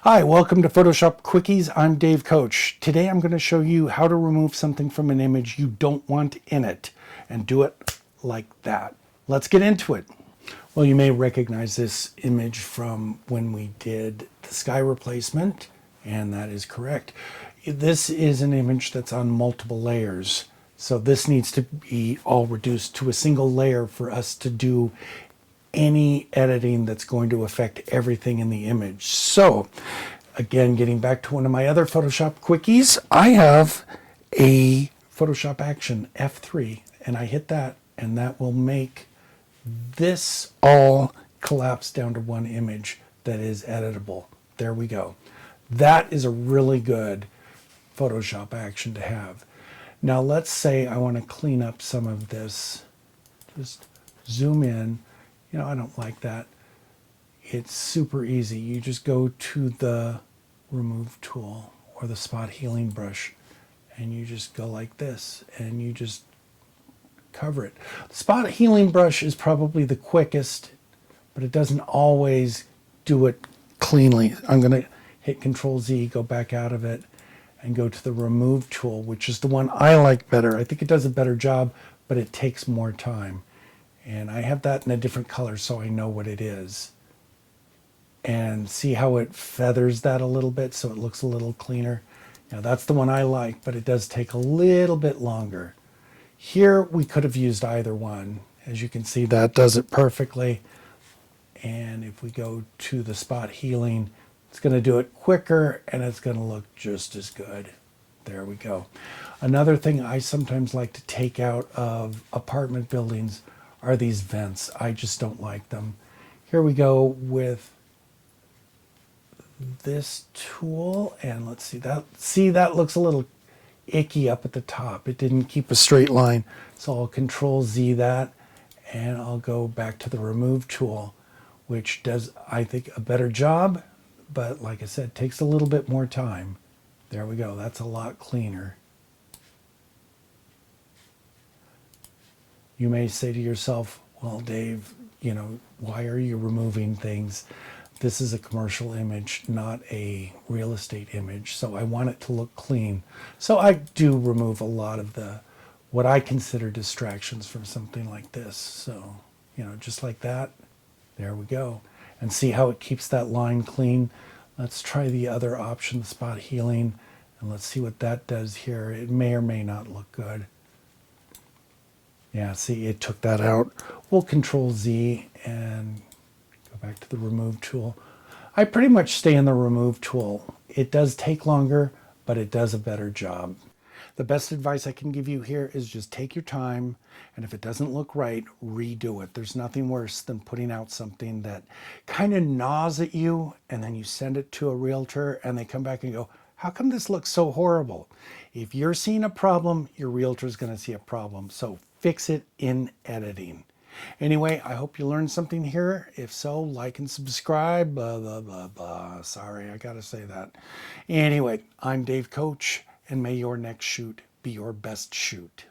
Hi, welcome to Photoshop Quickies. I'm Dave Coach. Today I'm going to show you how to remove something from an image you don't want in it and do it like that. Let's get into it. Well, you may recognize this image from when we did the sky replacement, and that is correct. This is an image that's on multiple layers. So this needs to be all reduced to a single layer for us to do any editing that's going to affect everything in the image. So again, getting back to one of my other Photoshop Quickies, I have a Photoshop Action F3, and I hit that, and that will make this all collapse down to one image that is editable. There we go. That is a really good Photoshop action to have. Now let's say I want to clean up some of this. Just zoom in. You know, I don't like that. It's super easy. You just go to the remove tool or the spot healing brush and you just go like this and you just cover it. The spot healing brush is probably the quickest, but it doesn't always do it cleanly. I'm going to hit Control Z, go back out of it, and go to the remove tool, which is the one I like better. I think it does a better job, but it takes more time. And I have that in a different color so I know what it is. And see how it feathers that a little bit so it looks a little cleaner. Now that's the one I like, but it does take a little bit longer. Here we could have used either one. As you can see, that does it perfectly. And if we go to the spot healing, it's going to do it quicker and it's going to look just as good. There we go. Another thing I sometimes like to take out of apartment buildings are these vents. I just don't like them. Here we go with this tool, and let's see that. See, that looks a little icky up at the top. It didn't keep a straight line. So I'll Control Z that, and I'll go back to the remove tool, which does, I think, a better job, but like I said, takes a little bit more time. There we go. That's a lot cleaner. You may say to yourself, well, Dave, you know, why are you removing things? This is a commercial image, not a real estate image, so I want it to look clean. So I do remove a lot of the, what I consider distractions from something like this. So, you know, just like that, there we go. And see how it keeps that line clean? Let's try the other option, the spot healing, and let's see what that does here. It may or may not look good. Yeah, see, it took that out. We'll Control Z and go back to the remove tool. I pretty much stay in the remove tool. It does take longer, but it does a better job. The best advice I can give you here is just take your time, and if it doesn't look right, redo it. There's nothing worse than putting out something that kind of gnaws at you, and then you send it to a realtor, and they come back and go, how come this looks so horrible? If you're seeing a problem, your realtor is going to see a problem. So fix it in editing. Anyway, I hope you learned something here. If so, like and subscribe. Blah, blah, blah, blah. Sorry, I got to say that. Anyway, I'm Dave Coach, and may your next shoot be your best shoot.